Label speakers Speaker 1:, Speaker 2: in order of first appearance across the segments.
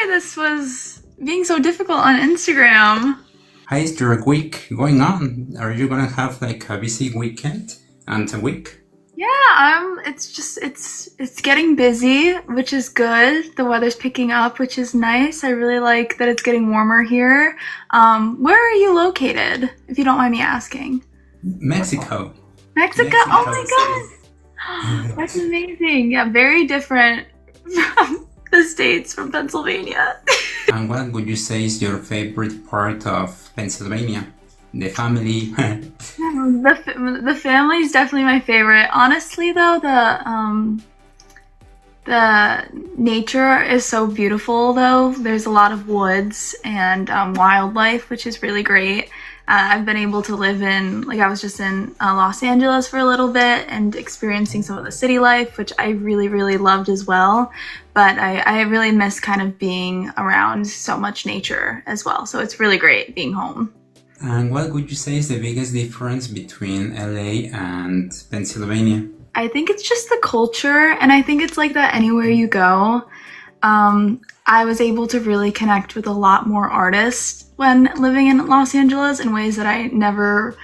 Speaker 1: sorry this was being so difficult on Instagram.
Speaker 2: How is your week going on? Are you gonna have like a busy weekend and a week?
Speaker 1: Yeah, it's getting busy, which is good. The weather's picking up, which is nice. I really like that it's getting warmer here. Where are you located, if you don't mind me asking?
Speaker 2: Mexico.
Speaker 1: Mexico? Oh my God! That's amazing. Yeah, very different from the States, from Pennsylvania.
Speaker 2: And what would you say is your favorite part of Pennsylvania? The family?
Speaker 1: The family is definitely my favorite. Honestly, though, the nature is so beautiful. Though there's a lot of woods and wildlife, which is really great. I've been able to live in, like, I was just in Los Angeles for a little bit and experiencing some of the city life, which I really, really loved as well. But I really miss kind of being around so much nature as well. So it's really great being home.
Speaker 2: And what would you say is the biggest difference between LA and Pennsylvania?
Speaker 1: I think it's just the culture, and I think it's like that anywhere you go. I was able to really connect with a lot more artists when living in Los Angeles in ways that I never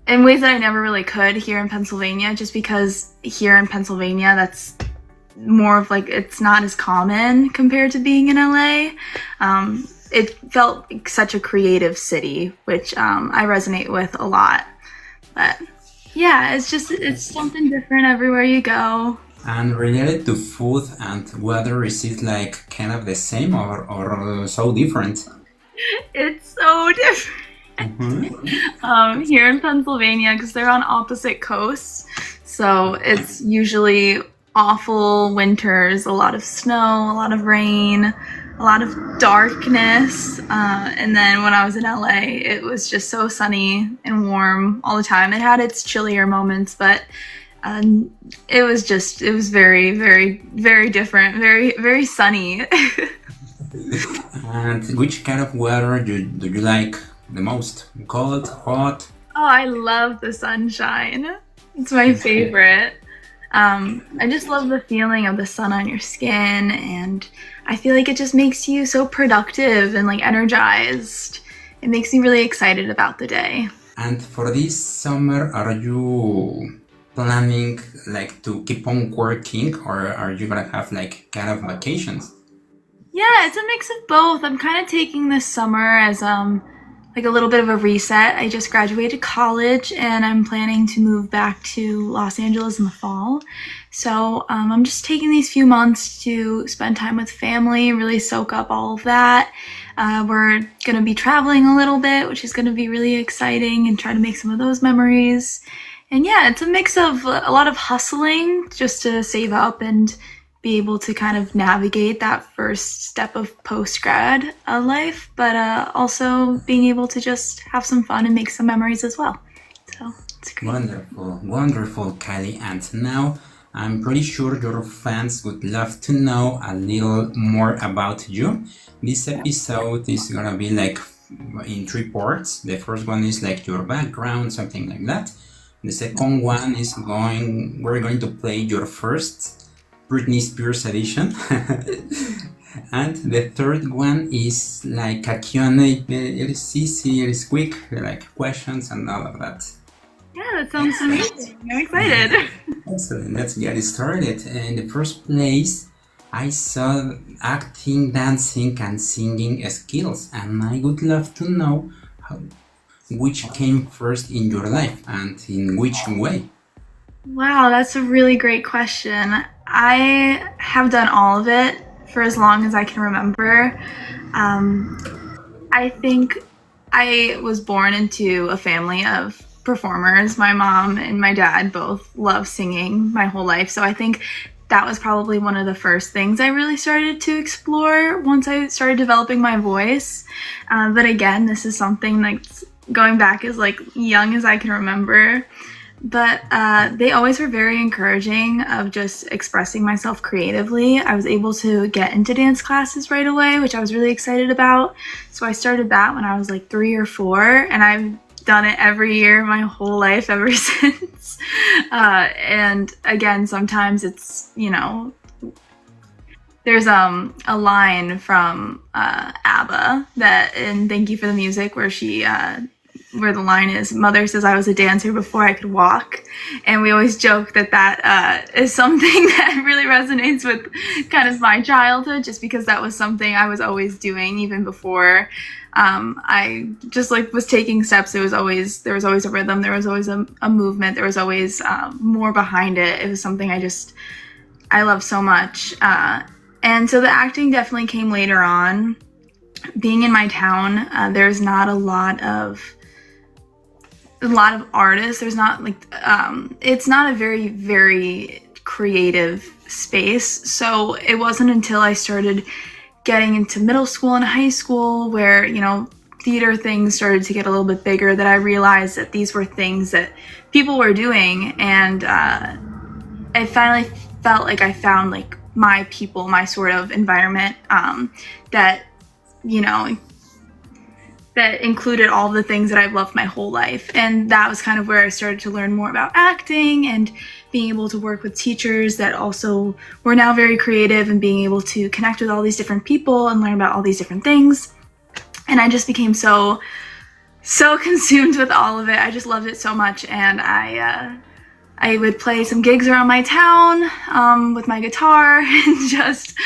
Speaker 1: really could here in Pennsylvania, just because here in Pennsylvania that's more of like, it's not as common compared to being in LA. It felt like such a creative city, which I resonate with a lot. But yeah, it's something different everywhere you go.
Speaker 2: And related to food and weather, is it like kind of the same or so different?
Speaker 1: It's so different. Here in Pennsylvania, because they're on opposite coasts, so it's usually awful winters, a lot of snow, a lot of rain, a lot of darkness, and then when I was in LA, it was just so sunny and warm all the time. It had its chillier moments, but it was very, very, very different, very, very sunny.
Speaker 2: And which kind of weather do you like the most? Cold, hot?
Speaker 1: Oh, I love the sunshine. It's my favorite. I just love the feeling of the sun on your skin, and I feel like it just makes you so productive and like energized. It makes me really excited about the day.
Speaker 2: And for this summer, are you planning like to keep on working, or are you gonna have like kind of vacations?
Speaker 1: Yeah, it's a mix of both. I'm kind of taking this summer as like a little bit of a reset. I just graduated college and I'm planning to move back to Los Angeles in the fall. So I'm just taking these few months to spend time with family, really soak up all of that. We're going to be traveling a little bit, which is going to be really exciting, and try to make some of those memories. And yeah, it's a mix of a lot of hustling just to save up and be able to kind of navigate that first step of post-grad life, but also being able to just have some fun and make some memories as well. So it's great.
Speaker 2: Wonderful, wonderful, Kylie. And now I'm pretty sure your fans would love to know a little more about you. This episode is gonna be like in 3 parts. The first one is like your background, something like that. The second one is we're going to play your first Britney Spears edition. And the third one is like a Q&A. It is easy, it is quick, like questions and all of that.
Speaker 1: Yeah, that sounds amazing. I'm excited.
Speaker 2: Excellent, let's get started. In the first place, I saw acting, dancing and singing skills, and I would love to know which came first in your life and in which way.
Speaker 1: Wow, that's a really great question. I have done all of it for as long as I can remember. I think I was born into a family of performers. My mom and my dad both love singing my whole life, so I think that was probably one of the first things I really started to explore once I started developing my voice. But again, this is something that's going back as like young as I can remember. But they always were very encouraging of just expressing myself creatively. I was able to get into dance classes right away, which I was really excited about. So I started that when I was like 3 or 4, and I've done it every year my whole life ever since. And again, sometimes it's, there's a line from ABBA that in Thank You for the Music where where the line is, "Mother says I was a dancer before I could walk," and we always joke that is something that really resonates with kind of my childhood, just because that was something I was always doing even before I just like was taking steps. There was always a rhythm, there was always a movement, there was always more behind it. It was something I love so much, and so the acting definitely came later on. Being in my town, there's not a lot of artists. There's not like it's not a very, very creative space. So it wasn't until I started getting into middle school and high school where, you know, theater things started to get a little bit bigger that I realized that these were things that people were doing, and I finally felt like I found like my people, my sort of environment that, you know, that included all the things that I've loved my whole life. And that was kind of where I started to learn more about acting and being able to work with teachers that also were now very creative, and being able to connect with all these different people and learn about all these different things. And I just became so consumed with all of it. I just loved it so much, and I would play some gigs around my town with my guitar and just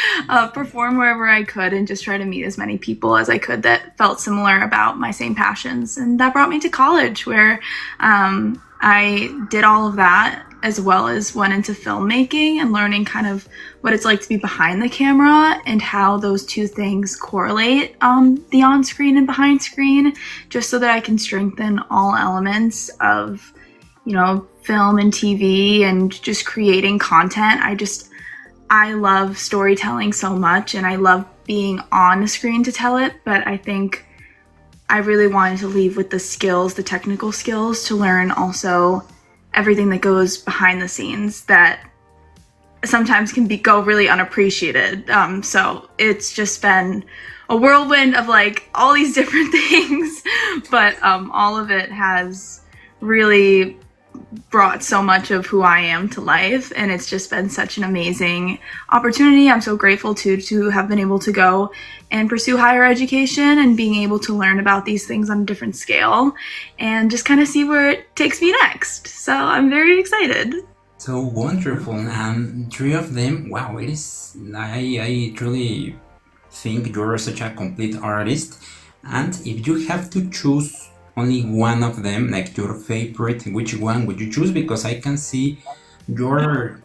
Speaker 1: perform wherever I could, and just try to meet as many people as I could that felt similar about my same passions. And that brought me to college, where I did all of that, as well as went into filmmaking and learning kind of what it's like to be behind the camera and how those two things correlate, the on-screen and behind screen, just so that I can strengthen all elements of, you know, film and TV and just creating content. I love storytelling so much, and I love being on the screen to tell it, but I think I really wanted to leave with the skills, the technical skills, to learn also everything that goes behind the scenes that sometimes can go really unappreciated. So it's just been a whirlwind of like all these different things, but all of it has really brought so much of who I am to life, and it's just been such an amazing opportunity. I'm so grateful to have been able to go and pursue higher education and being able to learn about these things on a different scale and just kind of see where it takes me next. So I'm very excited.
Speaker 2: So wonderful. And three of them, wow, it is, I truly think you're such a complete artist. And if you have to choose only one of them, like your favorite, which one would you choose? Because I can see you're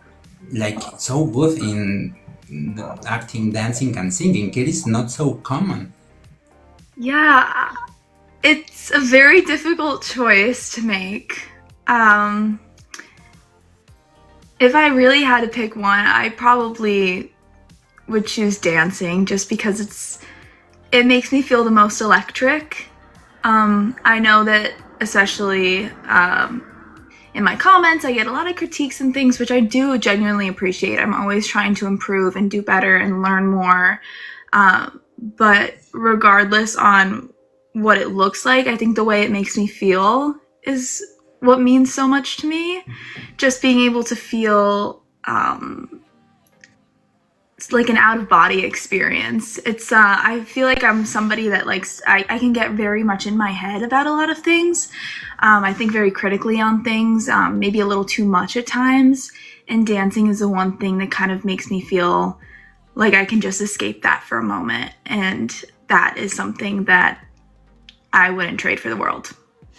Speaker 2: like so good in the acting, dancing, and singing. It is not so common.
Speaker 1: Yeah, it's a very difficult choice to make. If I really had to pick one, I probably would choose dancing, just because it makes me feel the most electric. I know that especially in my comments, I get a lot of critiques and things, which I do genuinely appreciate. I'm always trying to improve and do better and learn more. But regardless on what it looks like, I think the way it makes me feel is what means so much to me. Just being able to feel it's like an out-of-body experience. It's I feel like I'm somebody that likes, I can get very much in my head about a lot of things. I think very critically on things, maybe a little too much at times, and dancing is the one thing that kind of makes me feel like I can just escape that for a moment, and that is something that I wouldn't trade for the world.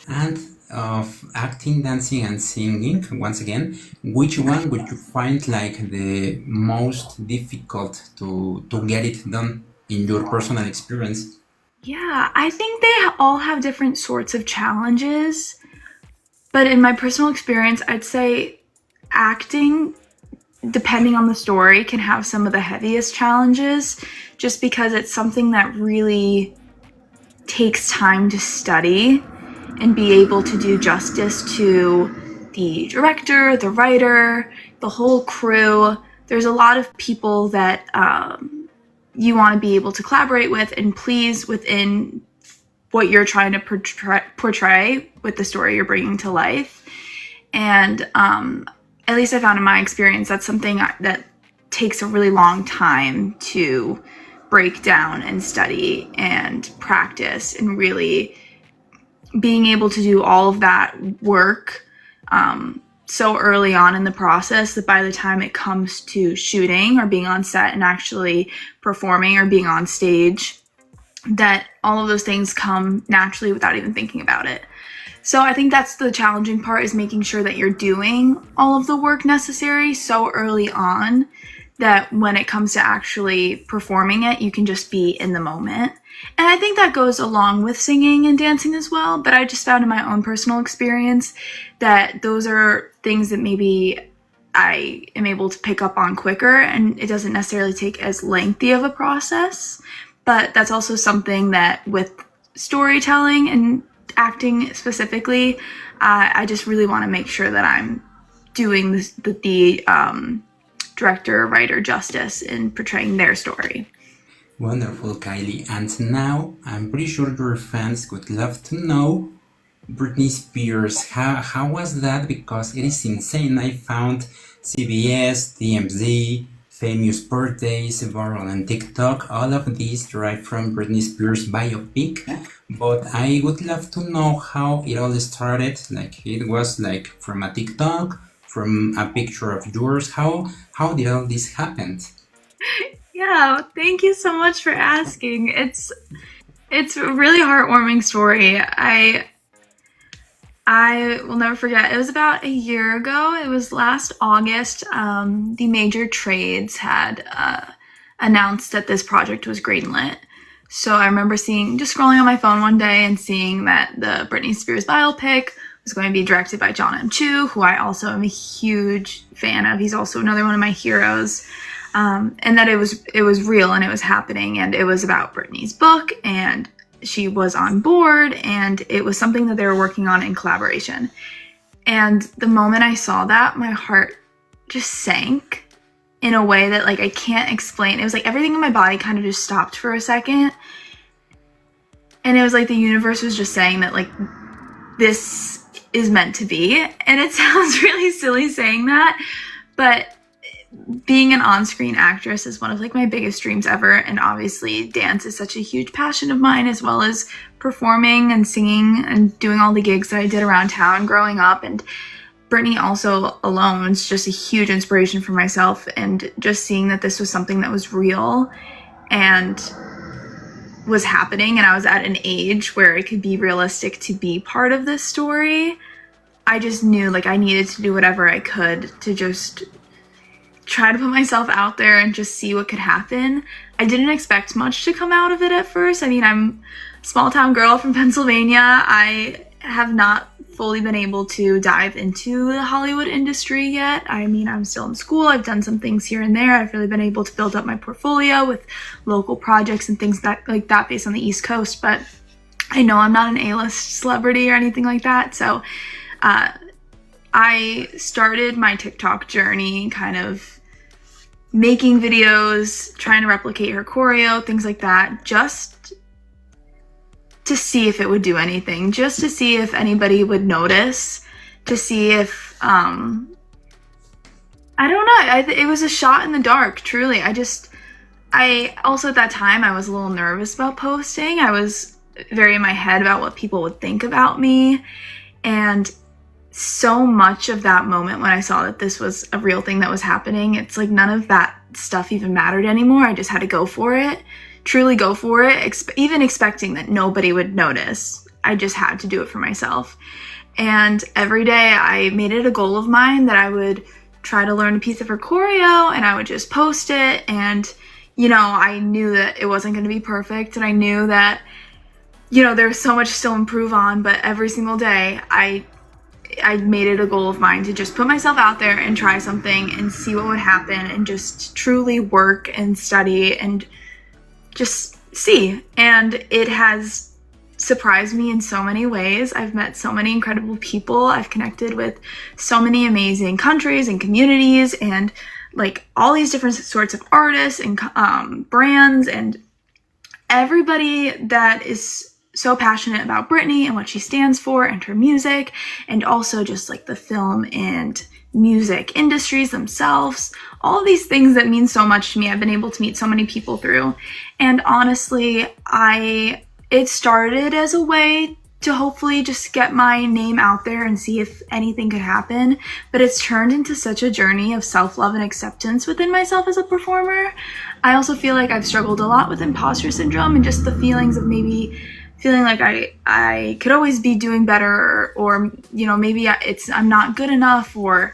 Speaker 2: And of acting, dancing, and singing, once again, which one would you find like the most difficult to get it done in your personal experience?
Speaker 1: Yeah, I think they all have different sorts of challenges, but in my personal experience, I'd say acting, depending on the story, can have some of the heaviest challenges, just because it's something that really takes time to study and be able to do justice to the director, the writer, the whole crew. There's a lot of people that you want to be able to collaborate with and please within what you're trying to portray with the story you're bringing to life. And at least I found in my experience, that's something that takes a really long time to break down and study and practice, and really being able to do all of that work so early on in the process that by the time it comes to shooting or being on set and actually performing or being on stage, that all of those things come naturally without even thinking about it. So I think that's the challenging part, is making sure that you're doing all of the work necessary so early on that when it comes to actually performing it, you can just be in the moment. And I think that goes along with singing and dancing as well, but I just found in my own personal experience that those are things that maybe I am able to pick up on quicker, and it doesn't necessarily take as lengthy of a process. But that's also something that with storytelling and acting specifically, I just really want to make sure that I'm doing the director, writer justice in portraying their story.
Speaker 2: Wonderful, Kylie. And now I'm pretty sure your fans would love to know Britney Spears. How was that? Because it is insane. I found CBS, TMZ, Famous Birthdays, viral on TikTok. All of these derived from Britney Spears' biopic. But I would love to know how it all started. Like, it was like from a TikTok, from a picture of yours. How did all this happen?
Speaker 1: Yeah, thank you so much for asking. It's a really heartwarming story. I will never forget. It was about a year ago. It was last August. The major trades had announced that this project was greenlit. So I remember just scrolling on my phone one day and seeing that the Britney Spears biopic was going to be directed by John M. Chu, who I also am a huge fan of. He's also another one of my heroes. And that it was real and it was happening, and it was about Britney's book, and she was on board, and it was something that they were working on in collaboration. And the moment I saw that, my heart just sank in a way that, like, I can't explain. It was like everything in my body kind of just stopped for a second. And it was like the universe was just saying that, like, this is meant to be. And it sounds really silly saying that, but being an on-screen actress is one of, like, my biggest dreams ever, and obviously dance is such a huge passion of mine, as well as performing and singing and doing all the gigs that I did around town growing up. And Britney also alone is just a huge inspiration for myself, and just seeing that this was something that was real and was happening, and I was at an age where it could be realistic to be part of this story, I just knew, like, I needed to do whatever I could to just try to put myself out there and just see what could happen. I didn't expect much to come out of it at first. I mean, I'm a small town girl from Pennsylvania. I have not fully been able to dive into the Hollywood industry yet. I mean, I'm still in school. I've done some things here and there. I've really been able to build up my portfolio with local projects and things like that based on the East Coast, but I know I'm not an A-list celebrity or anything like that. So I started my TikTok journey kind of making videos, trying to replicate her choreo, things like that, just to see if it would do anything, just to see if anybody would notice, to see if, I don't know, it was a shot in the dark, truly. I also at that time, I was a little nervous about posting. I was very in my head about what people would think about me, and so much of that moment when I saw that this was a real thing that was happening, it's like none of that stuff even mattered anymore. I just had to go for it, truly go for it, even expecting that nobody would notice. I just had to do it for myself. And every day I made it a goal of mine that I would try to learn a piece of her choreo, and I would just post it. And, you know, I knew that it wasn't going to be perfect, and I knew that, you know, there was so much still improve on, but every single day I made it a goal of mine to just put myself out there and try something and see what would happen, and just truly work and study and just see. And it has surprised me in so many ways. I've met so many incredible people. I've connected with so many amazing countries and communities, and like all these different sorts of artists and brands, and everybody that is so passionate about Britney and what she stands for and her music, and also just like the film and music industries themselves, all these things that mean so much to me. I've been able to meet so many people through. And honestly, it started as a way to hopefully just get my name out there and see if anything could happen. But it's turned into such a journey of self-love and acceptance within myself as a performer. I also feel like I've struggled a lot with imposter syndrome and just the feelings of maybe feeling like I could always be doing better, or you know, maybe I'm not good enough, or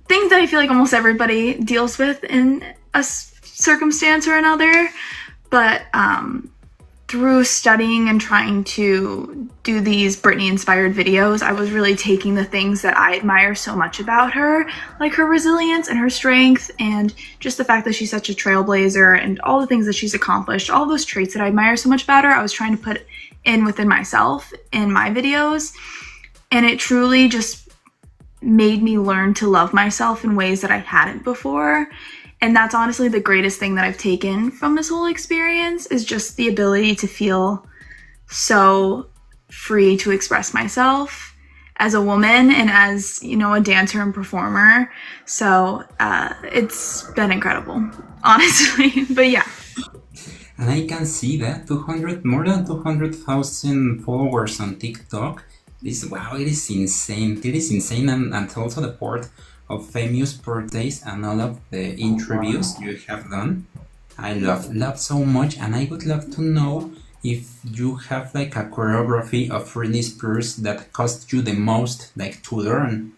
Speaker 1: things that I feel like almost everybody deals with in a circumstance or another. But through studying and trying to do these Britney inspired videos, I was really taking the things that I admire so much about her, like her resilience and her strength, and just the fact that she's such a trailblazer and all the things that she's accomplished, all those traits that I admire so much about her, I was trying to put in within myself in my videos. And it truly just made me learn to love myself in ways that I hadn't before. And that's honestly the greatest thing that I've taken from this whole experience, is just the ability to feel so free to express myself as a woman and as, you know, a dancer and performer. So it's been incredible, honestly. But yeah.
Speaker 2: And I can see that more than 200,000 followers on TikTok. It is insane. It is insane, and also the part of famous birthdays and all of the interviews you have done. I love so much, and I would love to know if you have like a choreography of Britney Spears that cost you the most, like, to learn.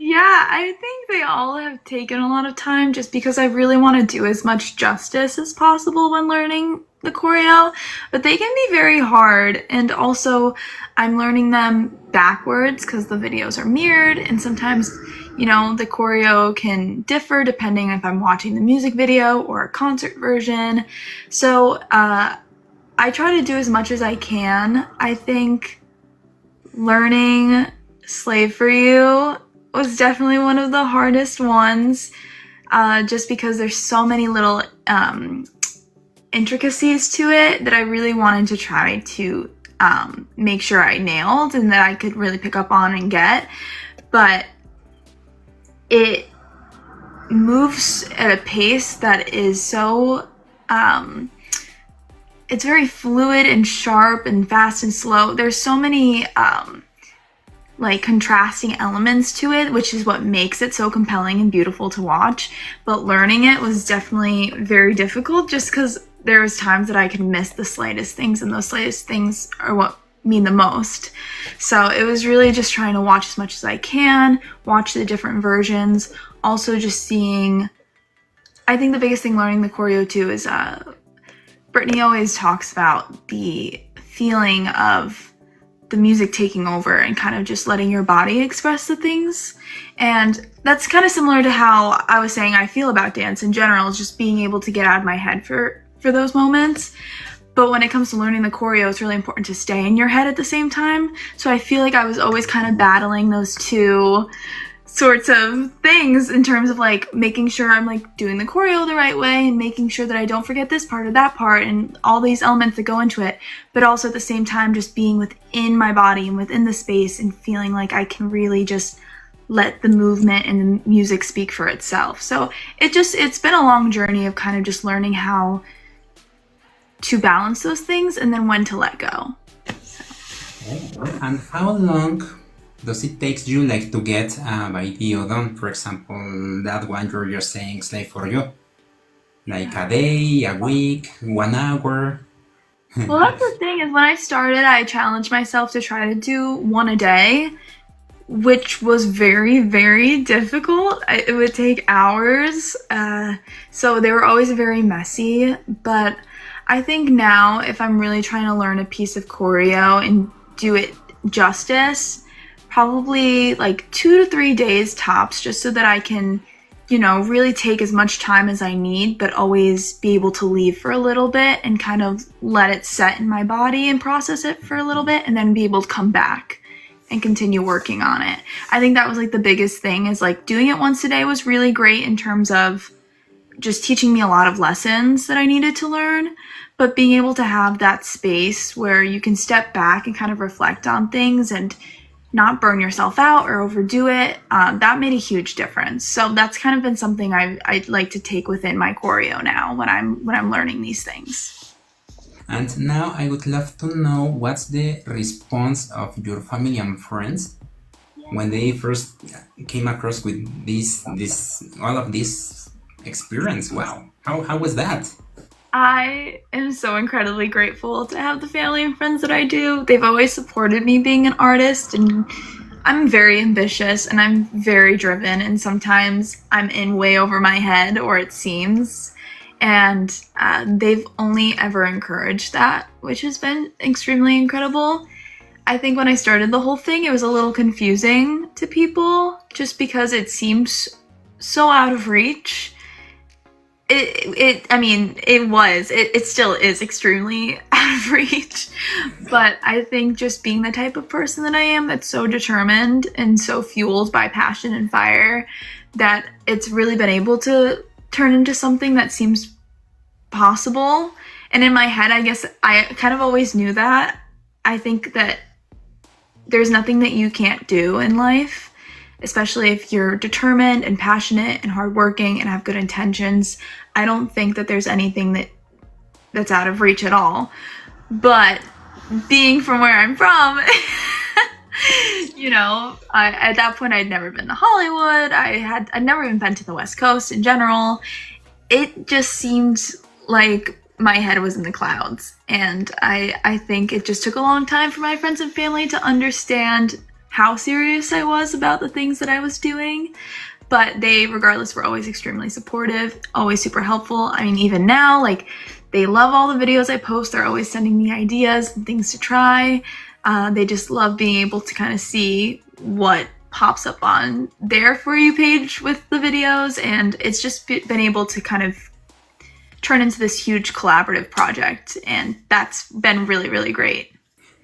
Speaker 1: Yeah, I think they all have taken a lot of time, just because I really want to do as much justice as possible when learning the choreo, but they can be very hard. And also I'm learning them backwards because the videos are mirrored, and sometimes, you know, the choreo can differ depending if I'm watching the music video or a concert version. So I try to do as much as I can. I think learning Slave for You was definitely one of the hardest ones, just because there's so many little intricacies to it that I really wanted to try to make sure I nailed and that I could really pick up on and get. But it moves at a pace that is so it's very fluid and sharp and fast and slow. There's so many like contrasting elements to it, which is what makes it so compelling and beautiful to watch. But learning it was definitely very difficult, just because there was times that I could miss the slightest things, and those slightest things are what mean the most. So it was really just trying to watch as much as I can, watch the different versions. Also just seeing, I think the biggest thing learning the choreo too is Britney always talks about the feeling of the music taking over and kind of just letting your body express the things. And that's kind of similar to how I was saying I feel about dance in general, just being able to get out of my head for those moments. But when it comes to learning the choreo, it's really important to stay in your head at the same time. So I feel like I was always kind of battling those two sorts of things in terms of like making sure I'm like doing the choreo the right way and making sure that I don't forget this part or that part and all these elements that go into it, but also at the same time just being within my body and within the space and feeling like I can really just let the movement and the music speak for itself. So it's been a long journey of kind of just learning how to balance those things and then when to let go.
Speaker 2: And how long does it take you like to get a video done? For example, that one you're just saying, Slave for You. Like a day, a week, 1 hour?
Speaker 1: Well, that's the thing, is when I started, I challenged myself to try to do one a day, which was very, very difficult. It would take hours. So they were always very messy. But I think now, if I'm really trying to learn a piece of choreo and do it justice, probably like 2 to 3 days tops, just so that I can, you know, really take as much time as I need, but always be able to leave for a little bit and kind of let it set in my body and process it for a little bit, and then be able to come back and continue working on it. I think that was like the biggest thing, is like doing it once a day was really great in terms of just teaching me a lot of lessons that I needed to learn, but being able to have that space where you can step back and kind of reflect on things and not burn yourself out or overdo it. That made a huge difference. So that's kind of been something I'd like to take within my choreo now when I'm learning these things.
Speaker 2: And now I would love to know what's the response of your family and friends when they first came across with all of this experience. Wow, how was that?
Speaker 1: I am so incredibly grateful to have the family and friends that I do. They've always supported me being an artist, and I'm very ambitious and I'm very driven, and sometimes I'm in way over my head, or it seems, and they've only ever encouraged that, which has been extremely incredible. I think when I started the whole thing, it was a little confusing to people just because it seems so out of reach. It still is extremely out of reach, but I think just being the type of person that I am, that's so determined and so fueled by passion and fire, that it's really been able to turn into something that seems possible. And in my head, I guess I kind of always knew that. I think that there's nothing that you can't do in life, especially if you're determined and passionate and hardworking and have good intentions. I don't think that there's anything that's out of reach at all. But being from where I'm from, at that point I'd never been to Hollywood. I'd never even been to the West Coast in general. It just seemed like my head was in the clouds. And I think it just took a long time for my friends and family to understand how serious I was about the things that I was doing. But they, regardless, were always extremely supportive, always super helpful. I mean, even now, they love all the videos I post. They're always sending me ideas and things to try. They just love being able to kind of see what pops up on their For You page with the videos. And it's just been able to kind of turn into this huge collaborative project. And that's been really, really great.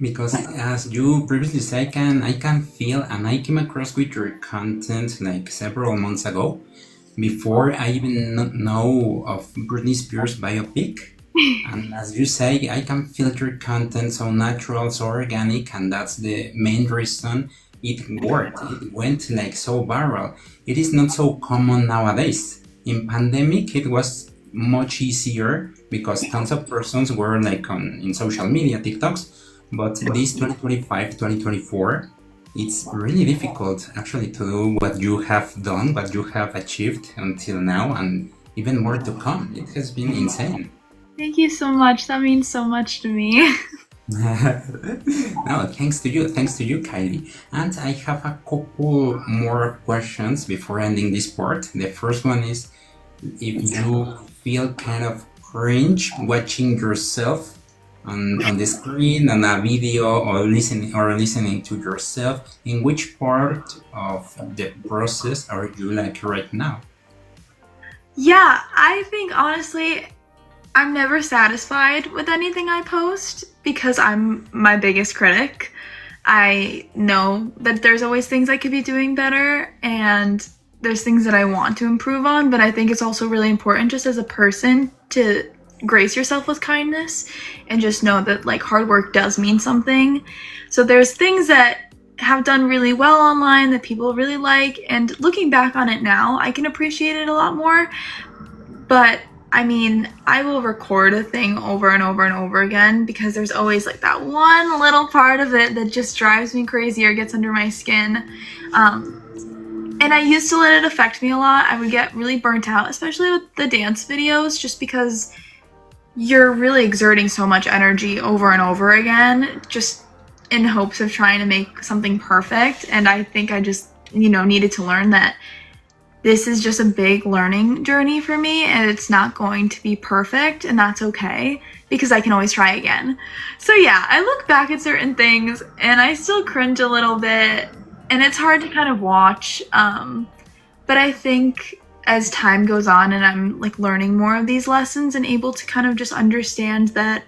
Speaker 2: Because as you previously said, I can feel, and I came across with your content several months ago, before I even know of Britney Spears' Biopic. And as you say, I can feel your content so natural, so organic, and that's the main reason it worked. It went so viral. It is not so common nowadays. In pandemic, it was much easier because tons of persons were in social media, TikToks. But this 2025, 2024, it's really difficult actually to do what you have done, what you have achieved until now, and even more to come. It has been insane.
Speaker 1: Thank you so much. That means so much to me.
Speaker 2: No, thanks to you, KYLIE. And I have a couple more questions before ending this part. The first one is if you feel kind of cringe watching yourself on the screen, on a video, or listening to yourself, in which part of the process are you right now?
Speaker 1: Yeah, I think honestly, I'm never satisfied with anything I post because I'm my biggest critic. I know that there's always things I could be doing better, and there's things that I want to improve on, but I think it's also really important just as a person to grace yourself with kindness and just know that hard work does mean something. So there's things that have done really well online that people really like, and looking back on it now, I can appreciate it a lot more. But I mean, I will record a thing over and over and over again because there's always that one little part of it that just drives me crazy or gets under my skin. And I used to let it affect me a lot. I would get really burnt out, especially with the dance videos, just because you're really exerting so much energy over and over again, just in hopes of trying to make something perfect. And I think I just, needed to learn that this is just a big learning journey for me, and it's not going to be perfect, and that's okay because I can always try again. So yeah, I look back at certain things and I still cringe a little bit, and it's hard to kind of watch. But I think as time goes on and I'm learning more of these lessons and able to kind of just understand that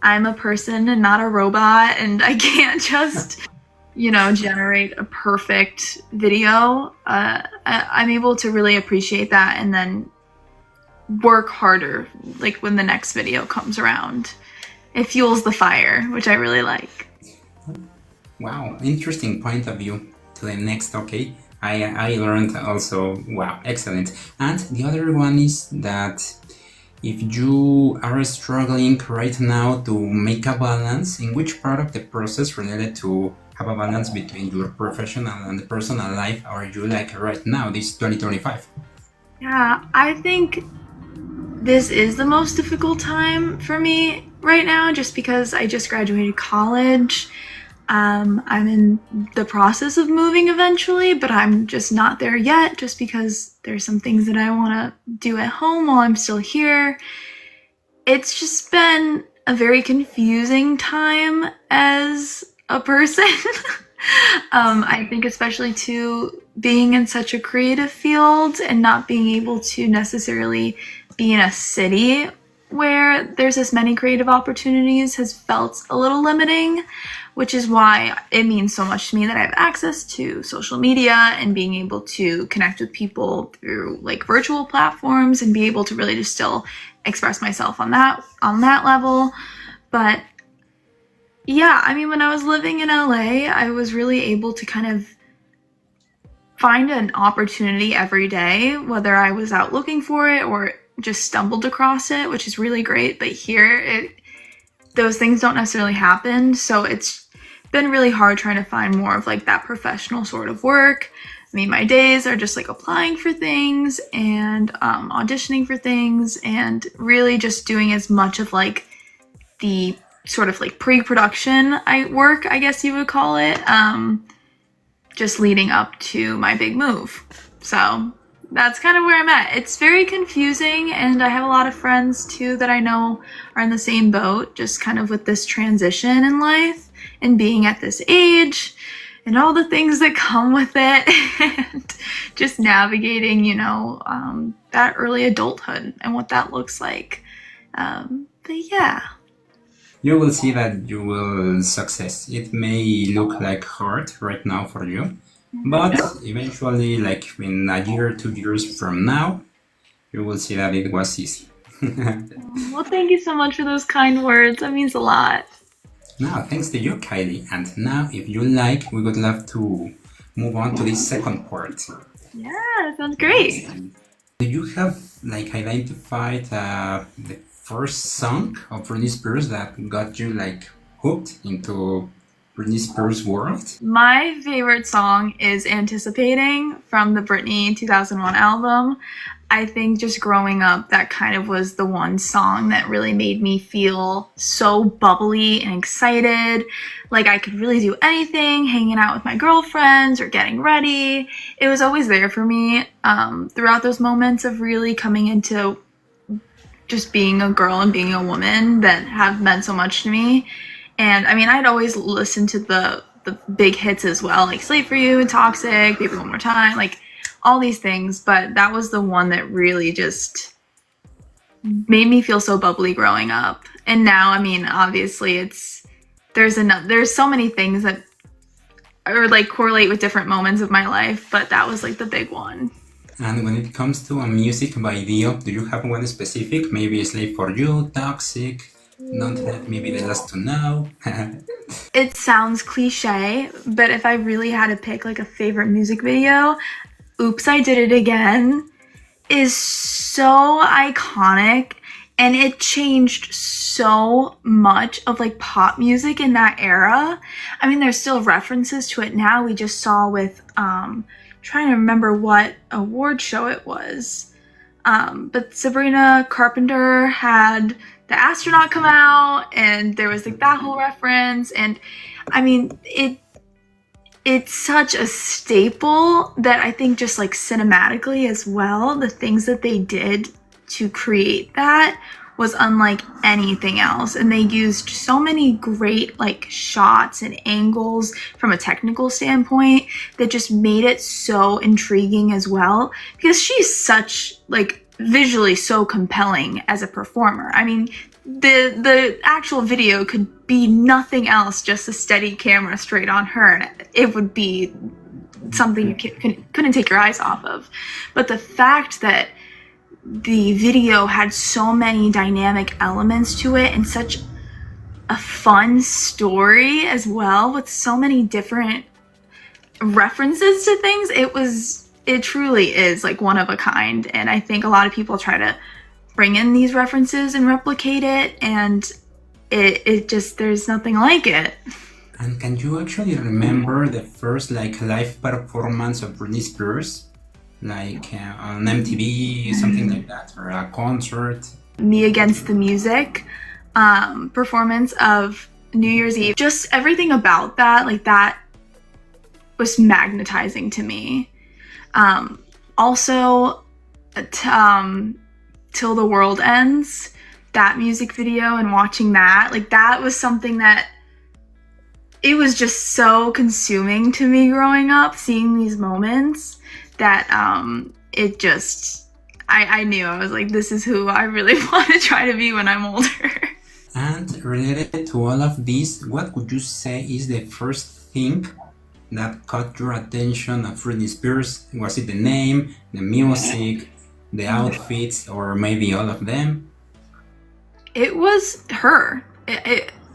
Speaker 1: I'm a person and not a robot, and I can't just, generate a perfect video, I'm able to really appreciate that and then work harder when the next video comes around. It fuels the fire, which I really like.
Speaker 2: Wow, interesting point of view. To the next, okay. I learned also, wow, excellent. And the other one is that if you are struggling right now to make a balance, in which part of the process related to have a balance between your professional and the personal life are you like right now, this 2025?
Speaker 1: Yeah, I think this is the most difficult time for me right now just because I just graduated college. I'm in the process of moving eventually, but I'm just not there yet just because there's some things that I want to do at home while I'm still here. It's just been a very confusing time as a person. I think especially too being in such a creative field and not being able to necessarily be in a city where there's as many creative opportunities has felt a little limiting, which is why it means so much to me that I have access to social media and being able to connect with people through like virtual platforms and be able to really just still express myself on that level. But yeah, I mean, when I was living in LA, I was really able to kind of find an opportunity every day, whether I was out looking for it or just stumbled across it, which is really great. But here, those things don't necessarily happen. So it's been really hard trying to find more of like that professional sort of work. I mean, my days are just like applying for things and auditioning for things and really just doing as much of like the sort of like pre-production work, I guess you would call it, just leading up to my big move. So that's kind of where I'm at. It's very confusing, and I have a lot of friends too that I know are in the same boat, just kind of with this transition in life and being at this age and all the things that come with it and just navigating, you know, that early adulthood and what that looks like. But yeah.
Speaker 2: You will see that you will success. It may look like hard right now for you, but eventually, like in a year, 2 years from now, you will see that it was easy.
Speaker 1: Well, thank you so much for those kind words. That means a lot.
Speaker 2: Now, thanks to you, Kylie. And now, if you like, we would love to move on to the second part.
Speaker 1: Yeah, that sounds great.
Speaker 2: Do you have like identified the first song of Britney Spears that got you like hooked into Britney Spears world?
Speaker 1: My favorite song is Anticipating from the Britney 2001 album. I think just growing up, that kind of was the one song that really made me feel so bubbly and excited. Like I could really do anything, hanging out with my girlfriends or getting ready. It was always there for me throughout those moments of really coming into just being a girl and being a woman that have meant so much to me. And I mean, I'd always listen to the big hits as well, like Slave for You and Toxic, Baby One More Time, like all these things. But that was the one that really just made me feel so bubbly growing up. And now, I mean, obviously there's so many things that are like correlate with different moments of my life, but that was like the big one.
Speaker 2: And when it comes to a music video, do you have one specific? Maybe Slave for You, Toxic, Not That, maybe The Last to Know?
Speaker 1: It sounds cliche, but if I really had to pick like a favorite music video, Oops, I Did It Again is so iconic, and it changed so much of like pop music in that era. I mean, there's still references to it now. We just saw with trying to remember what award show it was, but Sabrina Carpenter had the astronaut come out, and there was like that whole reference. And I mean, it's such a staple that I think just like cinematically as well, the things that they did to create that was unlike anything else. And they used so many great like shots and angles from a technical standpoint that just made it so intriguing as well, because she's such like visually so compelling as a performer. I mean, the actual video could be nothing else, just a steady camera straight on her, and it would be something you couldn't take your eyes off of. But the fact that the video had so many dynamic elements to it and such a fun story as well with so many different references to things. It truly is like one of a kind, and I think a lot of people try to bring in these references and replicate it, and it just, there's nothing like it.
Speaker 2: And can you actually remember the first like live performance of Britney Spears? Like on MTV, something like that, or a concert?
Speaker 1: Me Against the Music performance of New Year's Eve. Just everything about that, like that was magnetizing to me. Also, Till the World Ends, that music video, and watching that, like that was something that it was just so consuming to me growing up, seeing these moments that it just, I knew, I was like, this is who I really want to try to be when I'm older.
Speaker 2: And related to all of this, what would you say is the first thing that caught your attention of Britney Spears? Was it the name, the music, the outfits, or maybe all of them?
Speaker 1: It was her.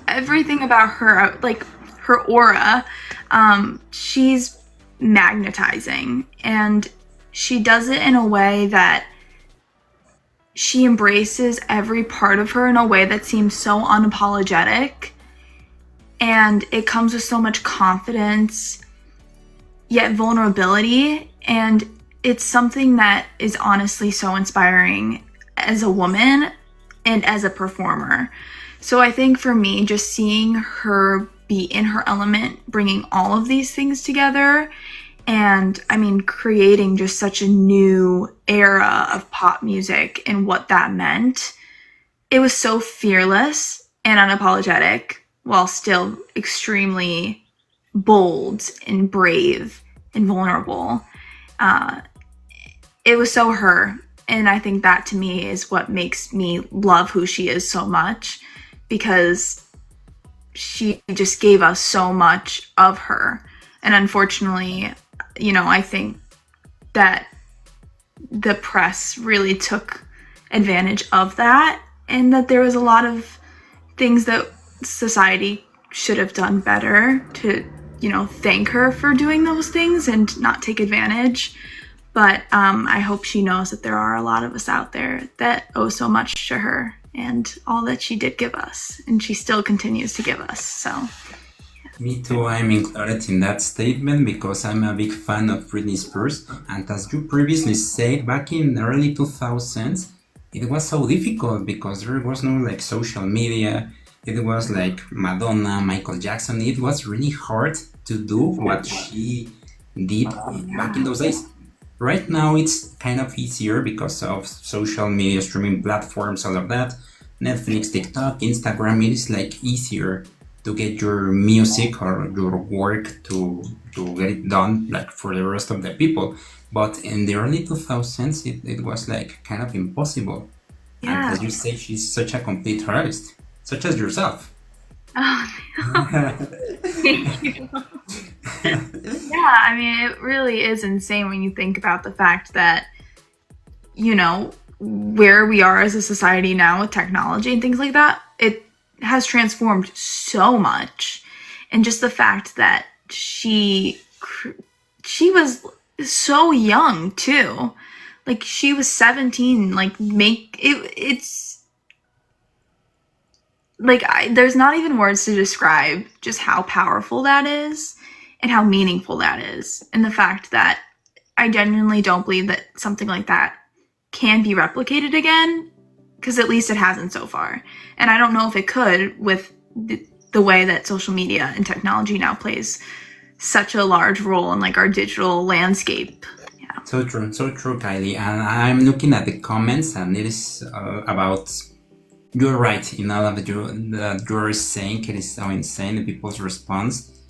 Speaker 1: Everything about her, like her aura, she's magnetizing, and she does it in a way that she embraces every part of her in a way that seems so unapologetic, and it comes with so much confidence yet vulnerability, and it's something that is honestly so inspiring as a woman and as a performer. So I think for me, just seeing her be in her element, bringing all of these things together, and I mean, creating just such a new era of pop music and what that meant. It was so fearless and unapologetic while still extremely bold and brave and vulnerable. It was so her, and I think that to me is what makes me love who she is so much, because she just gave us so much of her. And unfortunately, you know, I think that the press really took advantage of that, and that there was a lot of things that society should have done better to, you know, thank her for doing those things and not take advantage. But I hope she knows that there are a lot of us out there that owe so much to her and all that she did give us, and she still continues to give us. So
Speaker 2: me too, I'm included in that statement because I'm a big fan of Britney Spears, and as you previously said, back in the early 2000s, it was so difficult because there was no like social media. It was like Madonna, Michael Jackson. It was really hard to do what she did back in those days. Right now it's kind of easier because of social media, streaming platforms, all of that. Netflix, TikTok, Instagram, it is like easier to get your music or your work to get it done like for the rest of the people. But in the early 2000s, it was like kind of impossible.
Speaker 1: yeah.
Speaker 2: And as you say, she's such a complete artist, such as yourself.
Speaker 1: Oh, thank you. Yeah, I mean, it really is insane when you think about the fact that, you know, where we are as a society now with technology and things like that, it has transformed so much. And just the fact that she was so young too. Like she was 17, like it's like there's not even words to describe just how powerful that is and how meaningful that is. And the fact that I genuinely don't believe that something like that can be replicated again, because at least it hasn't so far. And I don't know if it could with the way that social media and technology now plays such a large role in like our digital landscape. Yeah.
Speaker 2: So true, Kylie. And I'm looking at the comments, and it is about, you're right in all of that you're saying. It is so insane, people's response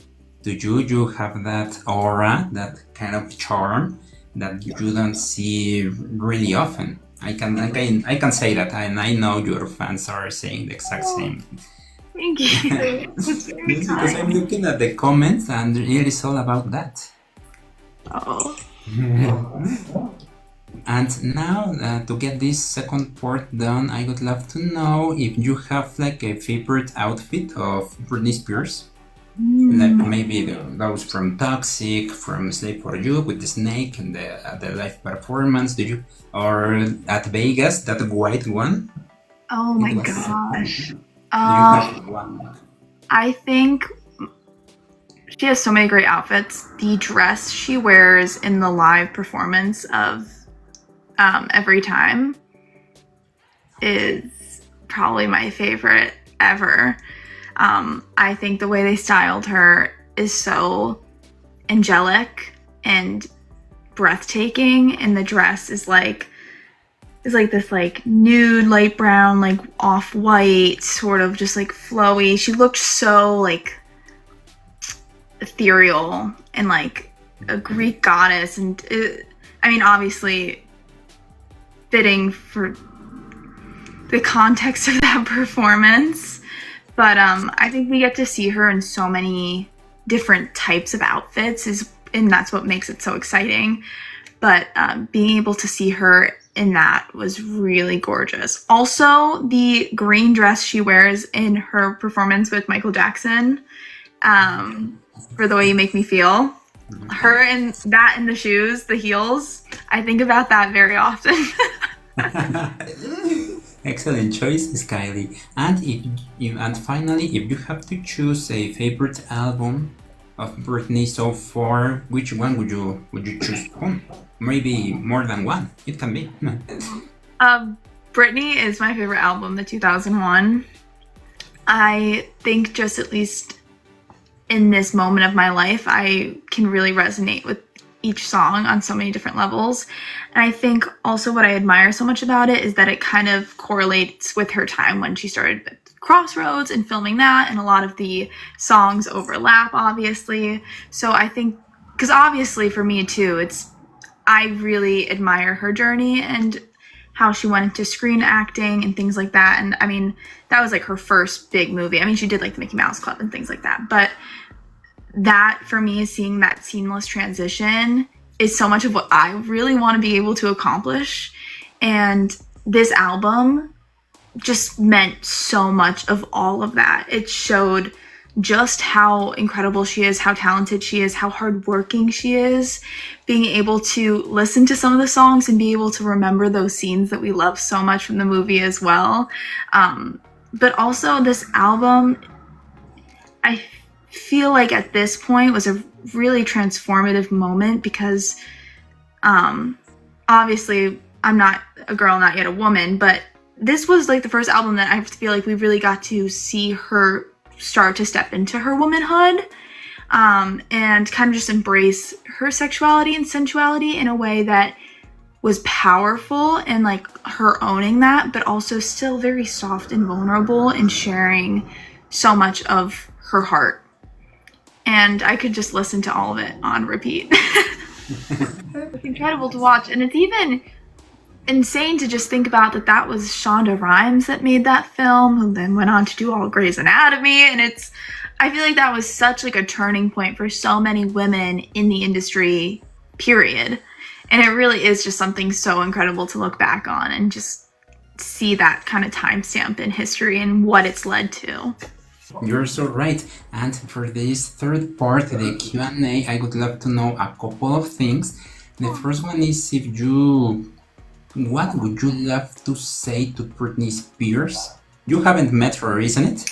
Speaker 2: to you. You have that aura, that kind of charm that you don't see really often. I can say that, and I know your fans are saying the exact same.
Speaker 1: Thank you. That's very
Speaker 2: Because
Speaker 1: kind.
Speaker 2: I'm looking at the comments, and it is all about that.
Speaker 1: Oh.
Speaker 2: And now to get this second part done, I would love to know if you have like a favorite outfit of Britney Spears. Like maybe those from Toxic, from Slave for You with the snake and the live performance. Did you, or at Vegas, that white one?
Speaker 1: Oh my gosh.
Speaker 2: Do you have one?
Speaker 1: I think she has so many great outfits. The dress she wears in the live performance of Every Time is probably my favorite ever. I think the way they styled her is so angelic and breathtaking, and the dress is like this like nude light brown, like off-white, sort of just like flowy. She looked so like ethereal and like a Greek goddess, and I mean, obviously fitting for the context of that performance. But I think we get to see her in so many different types of outfits, and that's what makes it so exciting. But being able to see her in that was really gorgeous. Also, the green dress she wears in her performance with Michael Jackson, for The Way You Make Me Feel. Her and that and the shoes, the heels, I think about that very often.
Speaker 2: Excellent choices, Kylie. And finally, if you have to choose a favorite album of Britney so far, which one would you choose? Maybe more than one. It can be.
Speaker 1: Britney is my favorite album, the 2001. I think just at least in this moment of my life, I can really resonate with each song on so many different levels. And I think also what I admire so much about it is that it kind of correlates with her time when she started with Crossroads and filming that, and a lot of the songs overlap, obviously. So I think, because obviously for me too, I really admire her journey and how she went into screen acting and things like that. And I mean, that was like her first big movie. I mean, she did like the Mickey Mouse Club and things like that, but that for me, seeing that seamless transition is so much of what I really want to be able to accomplish. And this album just meant so much of all of that. It showed just how incredible she is, how talented she is, how hardworking she is, being able to listen to some of the songs and be able to remember those scenes that we love so much from the movie as well. But also this album, I feel like at this point was a really transformative moment because obviously I'm not a girl, not yet a woman, but this was like the first album that I feel like we really got to see her start to step into her womanhood and kind of just embrace her sexuality and sensuality in a way that was powerful, and like her owning that, but also still very soft and vulnerable and sharing so much of her heart. And I could just listen to all of it on repeat. It's incredible to watch, and it's even insane to just think about that was Shonda Rhimes that made that film, who then went on to do all Grey's Anatomy, and I feel like that was such like a turning point for so many women in the industry, period. And it really is just something so incredible to look back on and just see that kind of timestamp in history and what it's led to.
Speaker 2: You're so right. And for this third part, the Q&A, I would love to know a couple of things. The first one is what would you love to say to Britney Spears? You haven't met her, isn't it?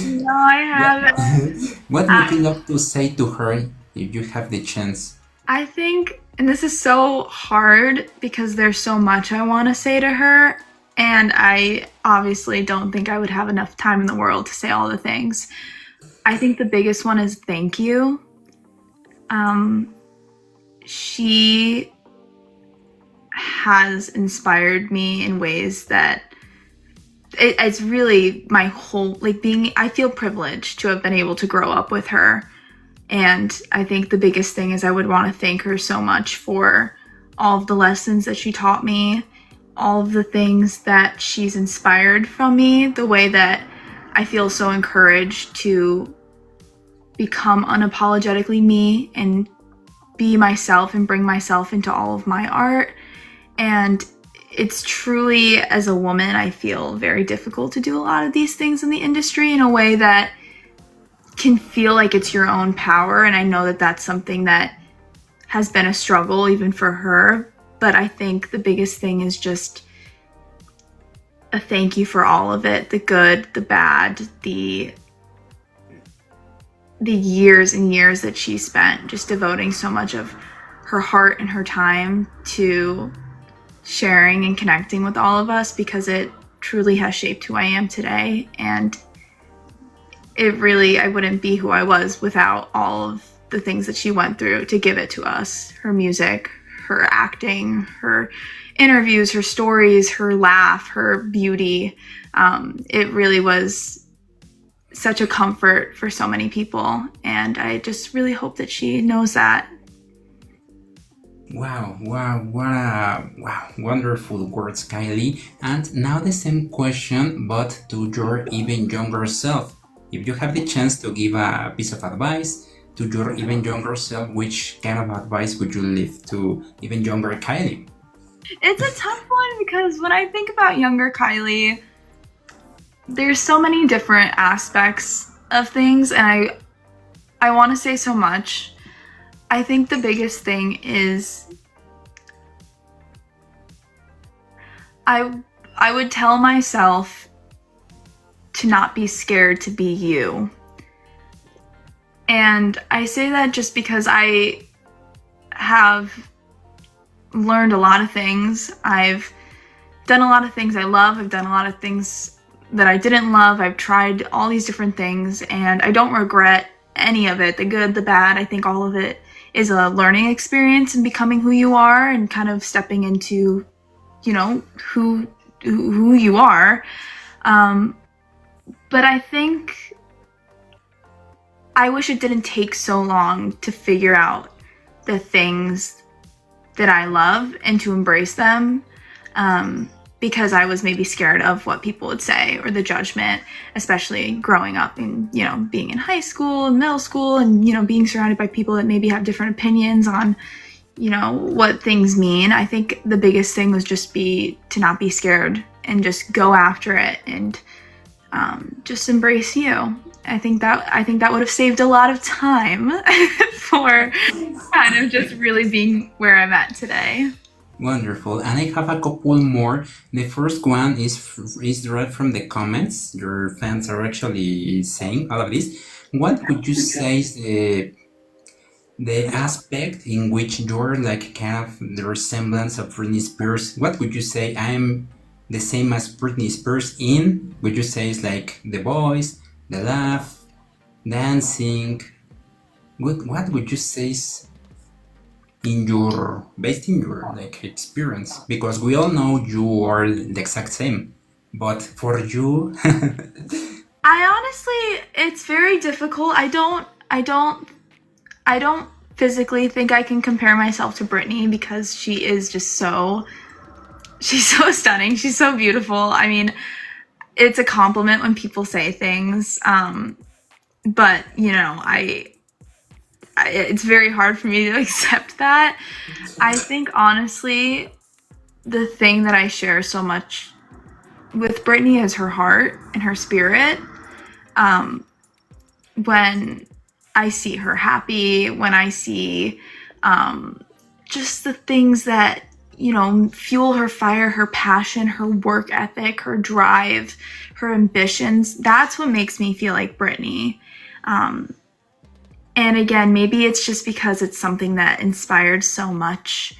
Speaker 1: No, I haven't.
Speaker 2: What would you love to say to her if you have the chance?
Speaker 1: I think, and this is so hard because there's so much I want to say to her, and I obviously don't think I would have enough time in the world to say all the things. I think the biggest one is thank you. She has inspired me in ways that it's really my whole, I feel privileged to have been able to grow up with her. And I think the biggest thing is I would want to thank her so much for all of the lessons that she taught me, all of the things that she's inspired from me, the way that I feel so encouraged to become unapologetically me and be myself and bring myself into all of my art. And it's truly, as a woman, I feel very difficult to do a lot of these things in the industry in a way that can feel like it's your own power. And I know that that's something that has been a struggle even for her. But I think the biggest thing is just a thank you for all of it, the good, the bad, the years and years that she spent just devoting so much of her heart and her time to sharing and connecting with all of us, because it truly has shaped who I am today. And it really, I wouldn't be who I was without all of the things that she went through to give it to us. Her music, her acting, her interviews, her stories, her laugh, her beauty. It really was such a comfort for so many people, and I just really hope that she knows that.
Speaker 2: Wow, wonderful words, Kylie. And now the same question, but to your even younger self. If you have the chance to give a piece of advice to your even younger self, which kind of advice would you leave to even younger Kylie?
Speaker 1: It's a tough one, because when I think about younger Kylie, there's so many different aspects of things, and I want to say so much. I think the biggest thing is I would tell myself to not be scared to be you. And I say that just because I have learned a lot of things. I've done a lot of things I love. I've done a lot of things that I didn't love. I've tried all these different things, and I don't regret any of it, the good, the bad. I think all of it is a learning experience in becoming who you are and kind of stepping into, you know, who you are. But I think I wish it didn't take so long to figure out the things that I love and to embrace them, because I was maybe scared of what people would say or the judgment, especially growing up and, you know, being in high school and middle school and, you know, being surrounded by people that maybe have different opinions on, you know, what things mean. I think the biggest thing was just to not be scared and just go after it and just embrace you. I think that would have saved a lot of time for kind of just really being where I'm at today.
Speaker 2: Wonderful. And I have a couple more. The first one is right from the comments. Your fans are actually saying all of this. What would you say is the aspect in which you're like kind of the resemblance of Britney Spears? What would you say I'm the same as Britney Spears in? Would you say it's like the voice, the laugh, dancing? What would you say is based in your like experience? Because we all know you are the exact same, but for you
Speaker 1: I honestly, it's very difficult. I don't physically think I can compare myself to Britney, because she is just she's so stunning. She's so beautiful. I mean, it's a compliment when people say things. But you know, it's very hard for me to accept that. I think honestly, the thing that I share so much with Britney is her heart and her spirit. When I see her happy, when I see just the things that, you know, fuel her fire, her passion, her work ethic, her drive, her ambitions, that's what makes me feel like Britney. And again, maybe it's just because it's something that inspired so much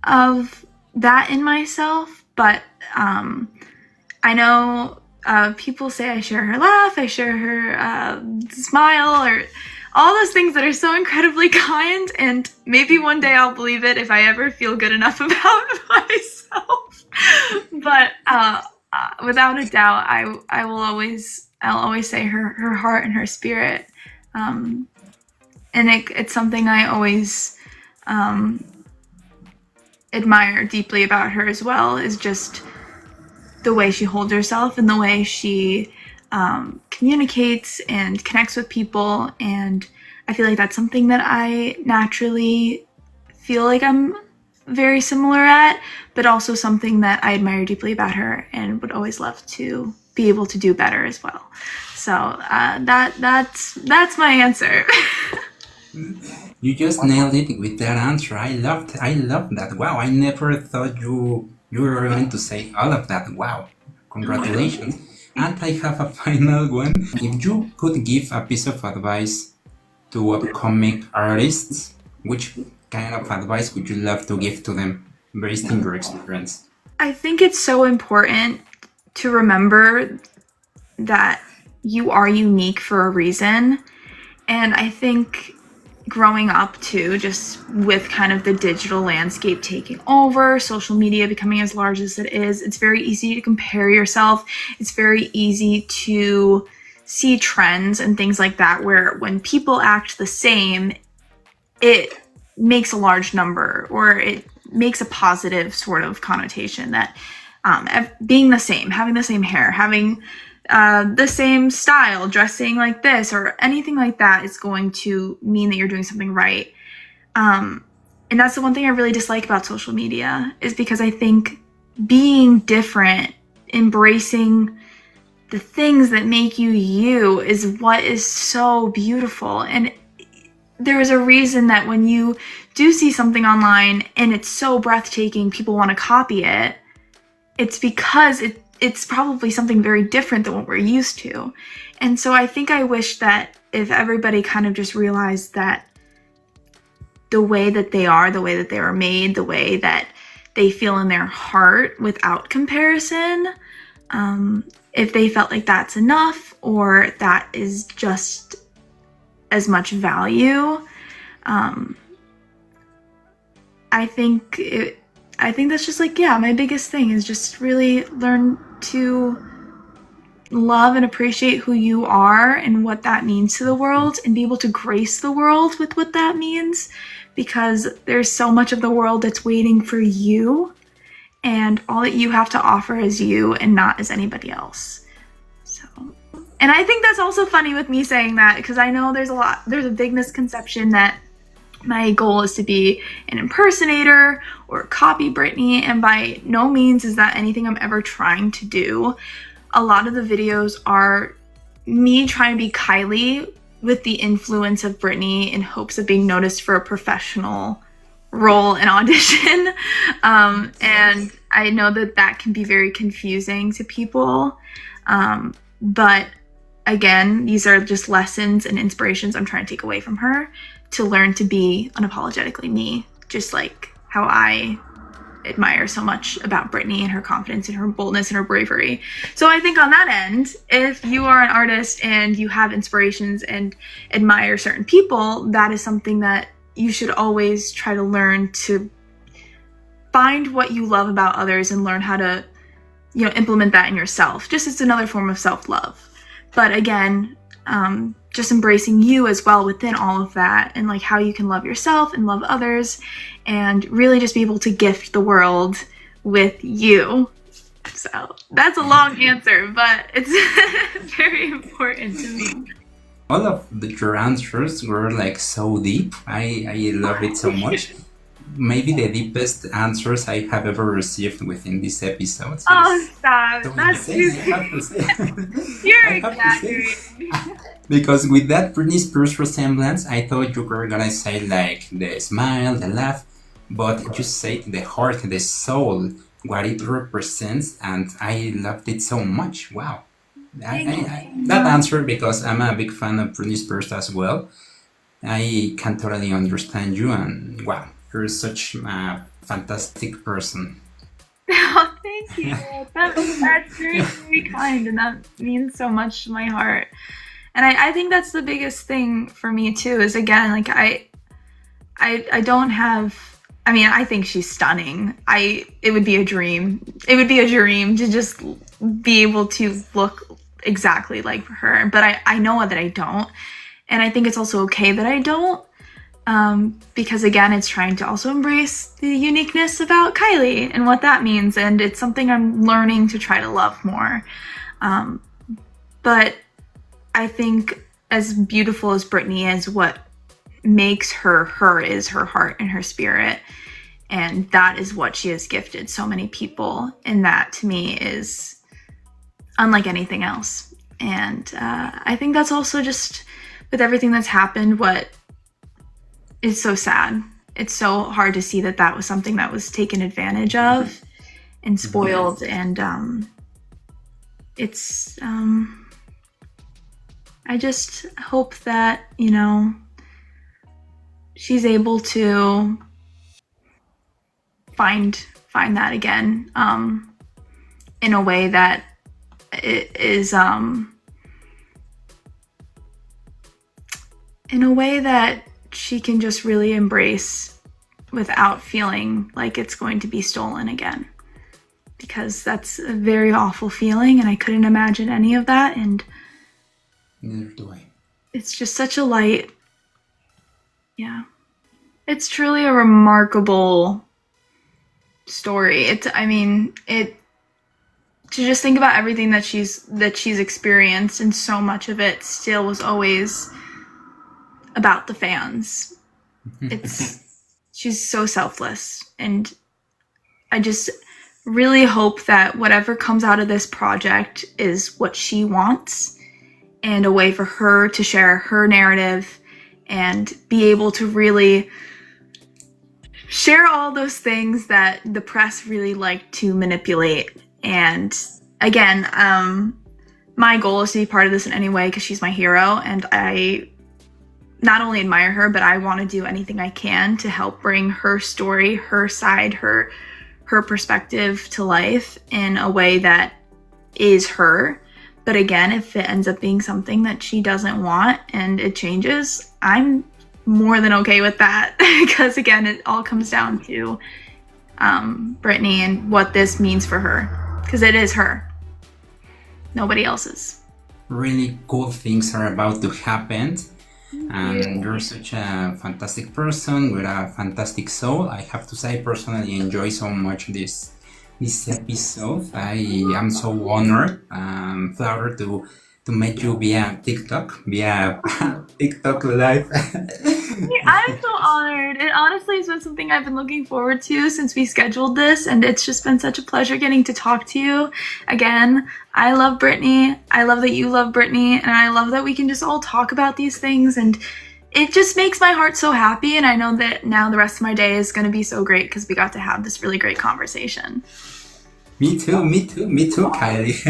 Speaker 1: of that in myself, but I know people say I share her laugh, I share her smile, or all those things that are so incredibly kind, and maybe one day I'll believe it if I ever feel good enough about myself. But without a doubt, I'll always say her heart and her spirit. And it's something I always admire deeply about her as well, is just the way she holds herself and the way she communicates and connects with people. And I feel like that's something that I naturally feel like I'm very similar at, but also something that I admire deeply about her and would always love to be able to do better as well. So that's my answer.
Speaker 2: You just nailed it with that answer. I loved that. Wow, I never thought you were going to say all of that. Wow, congratulations. And I have a final one. If you could give a piece of advice to upcoming artists, which kind of advice would you love to give to them based on your experience?
Speaker 1: I think it's so important to remember that you are unique for a reason. And I think growing up too, just with kind of the digital landscape taking over, social media becoming as large as it is, it's very easy to compare yourself. It's very easy to see trends and things like that, where when people act the same, it makes a large number, or it makes a positive sort of connotation that being the same, having the same hair, having the same style, dressing like this, or anything like that is going to mean that you're doing something right. And that's the one thing I really dislike about social media, is because I think being different, embracing the things that make you you, is what is so beautiful. And there is a reason that when you do see something online and it's so breathtaking, people want to copy it. It's because it's probably something very different than what we're used to. And so I think I wish that if everybody kind of just realized that the way that they are, the way that they were made, the way that they feel in their heart without comparison, if they felt like that's enough, or that is just as much value, I think that's just like, yeah, my biggest thing is just really learn to love and appreciate who you are and what that means to the world, and be able to grace the world with what that means, because there's so much of the world that's waiting for you, and all that you have to offer is you and not as anybody else. So, and I think that's also funny with me saying that, because I know there's a big misconception that my goal is to be an impersonator or copy Britney, and by no means is that anything I'm ever trying to do. A lot of the videos are me trying to be Kylie with the influence of Britney, in hopes of being noticed for a professional role and audition. And I know that can be very confusing to people. But again, these are just lessons and inspirations I'm trying to take away from her, to learn to be unapologetically me, just like how I admire so much about Britney and her confidence and her boldness and her bravery. So I think on that end, if you are an artist and you have inspirations and admire certain people, that is something that you should always try to learn to find what you love about others and learn how to, implement that in yourself. Just as another form of self-love. But again, just embracing you as well within all of that, and like how you can love yourself and love others, and really just be able to gift the world with you. So that's a long answer, but it's very important to me.
Speaker 2: All of your answers were like so deep. I love it so much. Maybe the deepest answers I have ever received within this episode.
Speaker 1: Oh, stop. That's too You're exaggerating.
Speaker 2: Because with that Britney Spears resemblance, I thought you were gonna say like the smile, the laugh, but you said the heart, the soul, what it represents, and I loved it so much. Wow. That answer, because I'm a big fan of Britney Spears as well, I can totally understand you, and wow, you're such a fantastic person.
Speaker 1: Oh, thank you. That's very, very kind, and that means so much to my heart. And I think that's the biggest thing for me too, is again, like I don't have, I think she's stunning. It would be a dream. It would be a dream to just be able to look exactly like her, but I know that I don't. And I think it's also okay that I don't, because again, it's trying to also embrace the uniqueness about Kylie and what that means. And it's something I'm learning to try to love more. But I think as beautiful as Britney is, what makes her is her heart and her spirit. And that is what she has gifted so many people. And that to me is unlike anything else. And I think that's also just with everything that's happened, what is so sad. It's so hard to see that that was something that was taken advantage of and spoiled. And it's, I just hope that, you know, she's able to find that again, in a way that it is, in a way that she can just really embrace without feeling like it's going to be stolen again. Because that's a very awful feeling, and I couldn't imagine any of that, and
Speaker 2: neither do I.
Speaker 1: It's just such a light, yeah. It's truly a remarkable story. To just think about everything that she's experienced, and so much of it still was always about the fans. She's so selfless, and I just really hope that whatever comes out of this project is what she wants, and a way for her to share her narrative and be able to really share all those things that the press really like to manipulate. And again, my goal is to be part of this in any way because she's my hero, and I not only admire her, but I want to do anything I can to help bring her story, her side, her perspective to life in a way that is her. But again, if it ends up being something that she doesn't want and it changes, I'm more than okay with that. Because again, it all comes down to Britney and what this means for her. Because it is her. Nobody else's.
Speaker 2: Really cool things are about to happen. And you're such a fantastic person with a fantastic soul. I have to say, I personally enjoy so much this episode. I am so honored, flattered to meet you via TikTok live.
Speaker 1: I'm so honored. It honestly has been something I've been looking forward to since we scheduled this, and it's just been such a pleasure getting to talk to you again. I love Britney. I love that you love Britney, and I love that we can just all talk about these things, and it just makes my heart so happy. And I know that now the rest of my day is going to be so great because we got to have this really great conversation.
Speaker 2: Me too, Kylie.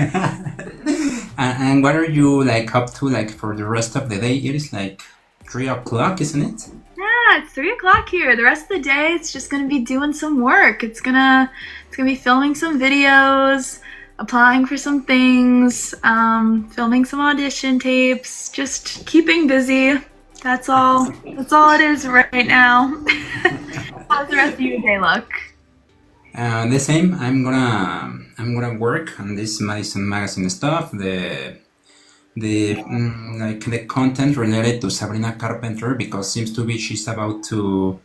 Speaker 2: And what are you like up to like for the rest of the day? It is like 3 o'clock, isn't it?
Speaker 1: Yeah, it's 3 o'clock here. The rest of the day, it's just gonna be doing some work. It's gonna be filming some videos, applying for some things, filming some audition tapes, just keeping busy. That's all it is right now. How's the rest of your day look?
Speaker 2: The same. I'm gonna work on this Madison Magazine stuff. The content related to Sabrina Carpenter, because seems to be she's about to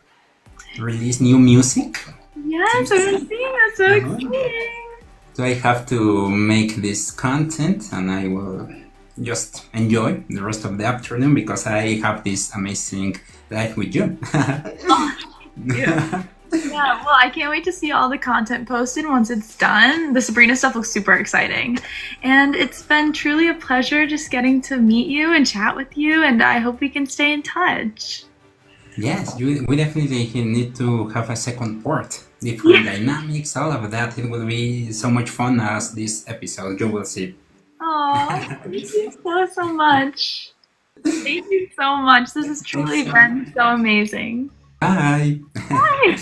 Speaker 2: release new music.
Speaker 1: Yes, I'm seeing. That's so exciting.
Speaker 2: So I have to make this content, and I will just enjoy the rest of the afternoon because I have this amazing life with you.
Speaker 1: Yeah. Yeah, well, I can't wait to see all the content posted once it's done. The Sabrina stuff looks super exciting. And it's been truly a pleasure just getting to meet you and chat with you, and I hope we can stay in touch.
Speaker 2: Yes, we definitely need to have a second part. Different dynamics, all of that. It will be so much fun as this episode. You will see.
Speaker 1: Oh, thank you so much. Thank you so much. This has truly been so amazing.
Speaker 2: Bye.
Speaker 1: Bye.